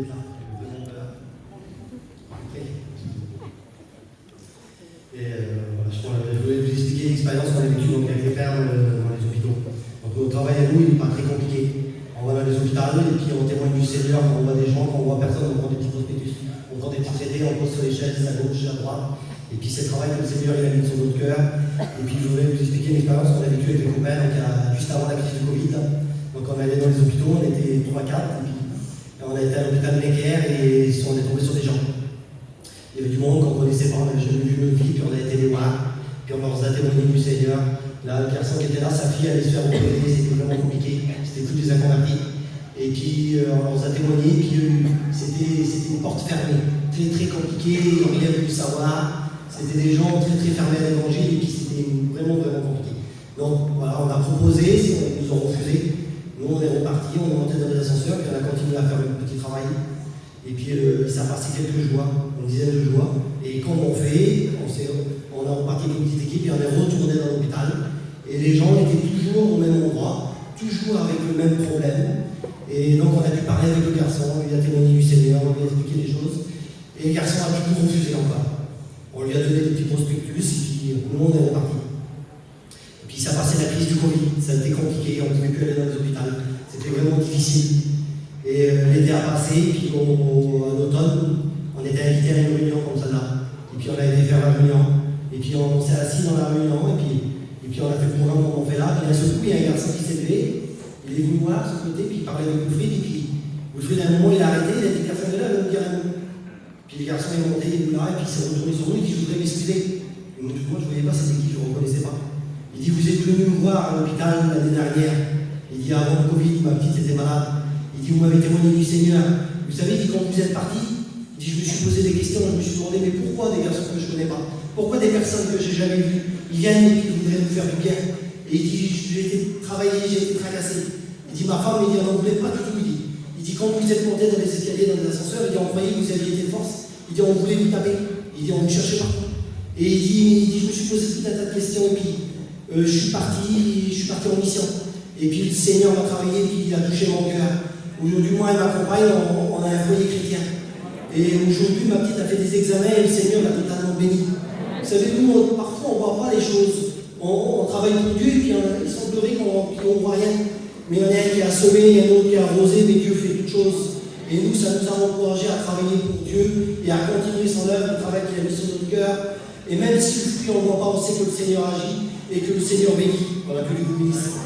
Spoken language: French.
d'être là. Vraiment là. Et voilà, je voulais vous expliquer l'expérience qu'on a vécue avec les pères dans les hôpitaux. Donc notre travail à nous, il n'est pas très compliqué. On va dans les hôpitaux et puis on témoigne du Seigneur, quand on voit des gens, quand on voit personne, on prend des petits prospectus, on prend des petits traités, on pose sur les chaises à gauche, à droite. Et puis c'est le travail que le Seigneur il a mis sur notre cœur. Et puis je voulais vous expliquer une expérience qu'on a vécue avec les copains juste avant la crise du Covid. Donc on allait dans les hôpitaux, on était 3-4, et puis on a été à l'hôpital Necker et on est tombé sur des gens. Il y avait du monde qu'on ne connaissait pas, on n'avait jamais vu notre vie, puis on a été les voir, puis on leur a témoigné du Seigneur. Là, le garçon qui était là, sa fille allait se faire opérer, c'était vraiment compliqué, c'était tous des inconvertis. Et puis on leur a témoigné, puis c'était une porte fermée, très très compliquée, ils n'ont rien voulu savoir. C'était des gens très très fermés à l'évangile, et puis c'était vraiment compliqué. Donc voilà, on a proposé, ils nous ont refusé. Nous on est reparti, on est monté dans les ascenseurs, puis on a continué à faire un petit travail. Et puis ça a passé quelques jours, une dizaine de jours. Et comme on fait, on a reparti avec une petite équipe et on est retourné dans l'hôpital. Et les gens étaient toujours au même endroit, toujours avec le même problème. Et donc on a pu parler avec le garçon, on lui a témoigné du Seigneur, on lui a expliqué des choses. Et le garçon a toujours refusé encore. On lui a donné des petits prospectus et puis nous on est reparti. Et puis ça passait la crise du Covid, ça a été compliqué, on ne pouvait plus aller dans les hôpitaux. C'était vraiment difficile. Et l'été a passé, et puis en automne, on était invité à une réunion comme celle-là. Et puis on a été faire la réunion. Et puis on s'est assis dans la réunion, et puis on a fait le programme qu'on fait là. Puis d'un seul coup, il y a un garçon qui s'est levé, il est venu voir de ce côté, puis il parlait avec Wilfried, et puis Wilfried, à un moment, il a arrêté, il a dit personne de là, il va me dire un mot. Puis le garçon est monté, il est venu là, et puis il s'est retourné sur nous, il dit je voudrais m'excuser. Et moi, je ne voyais pas c'était qui, je ne reconnaissais pas. Il dit vous êtes venu me voir à l'hôpital l'année dernière. Il dit avant le Covid, ma petite était malade. Il dit, vous m'avez témoigné du Seigneur. Vous savez, il dit, quand vous êtes parti, il dit, je me suis posé des questions, je me suis demandé, mais pourquoi des garçons que je ne connais pas? Pourquoi des personnes que je n'ai jamais vues? Ils viennent et ils voudraient nous faire du bien. Et il dit, j'ai été travaillé, j'ai été tracassé. Il dit, ma femme, il dit, on n'en voulait pas du tout. Il dit, quand vous êtes monté dans les escaliers, dans les ascenseurs, il dit, on croyait que vous aviez été de force. Il dit, on voulait vous taper. Il dit, on vous cherchait partout. Et il dit, je me suis posé tout un tas de questions, et puis je suis parti en mission. Et puis le Seigneur m'a travaillé, et puis il a touché mon cœur. Aujourd'hui, moi et ma compagne, on a un foyer chrétien. Et aujourd'hui, ma petite a fait des examens et le Seigneur l'a totalement béni. Vous savez, nous, parfois, on ne voit pas les choses. On travaille pour Dieu et puis il semblerait qu'on ne voit rien. Mais il y en a un qui a semé, il y en a un autre qui a arrosé, mais Dieu fait toutes choses. Et nous, ça nous a encouragés à travailler pour Dieu et à continuer son œuvre, le travail qu'il a mis sur notre cœur. Et même si le fruit, on ne voit pas, on sait que le Seigneur agit et que le Seigneur bénit. Voilà, que Dieu vous bénisse.